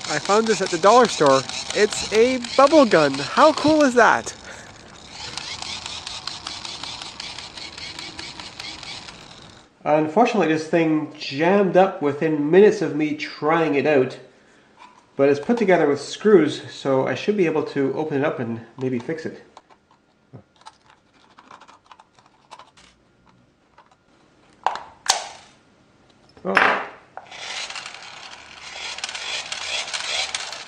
I found this at the dollar store. It's a bubble gun. How cool is that? Unfortunately, this thing jammed up within minutes of me trying it out. But it's put together with screws, so I should be able to open it up and maybe fix it. Oh.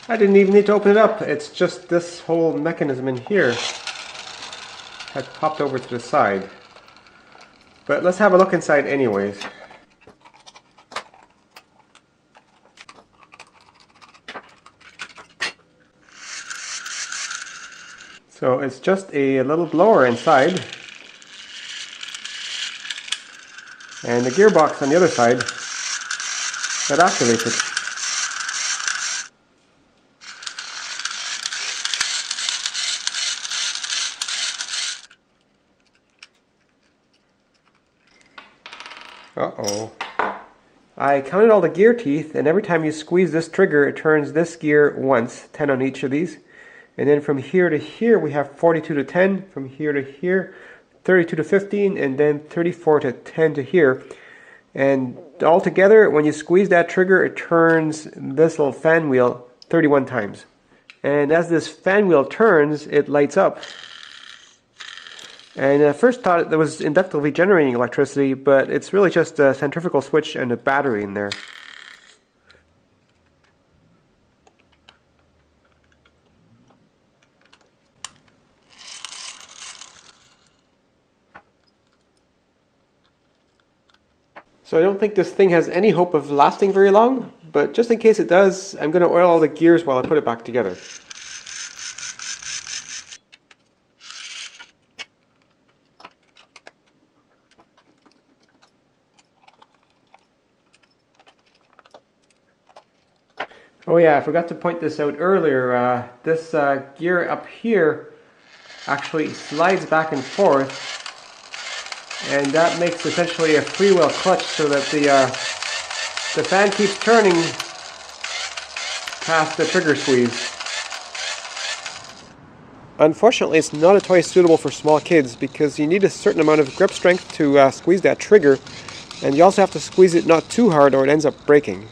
I didn't even need to open it up. It's just this whole mechanism in here had popped over to the side. But let's have a look inside anyways. So it's just a little blower inside, and the gearbox on the other side that activates it. Uh-oh. I counted all the gear teeth, and every time you squeeze this trigger, it turns this gear once, 10 on each of these. And then from here to here, we have 42 to 10. From here to here, 32 to 15, and then 34 to 10 to here. And altogether, when you squeeze that trigger, it turns this little fan wheel 31 times. And as this fan wheel turns, it lights up. And I first thought it was inductively generating electricity, but it's really just a centrifugal switch and a battery in there. So I don't think this thing has any hope of lasting very long, but just in case it does, I'm going to oil all the gears while I put it back together. Oh yeah, I forgot to point this out earlier. This gear up here actually slides back and forth, and that makes essentially a freewheel clutch so that the fan keeps turning past the trigger squeeze. Unfortunately, it's not a toy suitable for small kids because you need a certain amount of grip strength to squeeze that trigger, and you also have to squeeze it not too hard or it ends up breaking.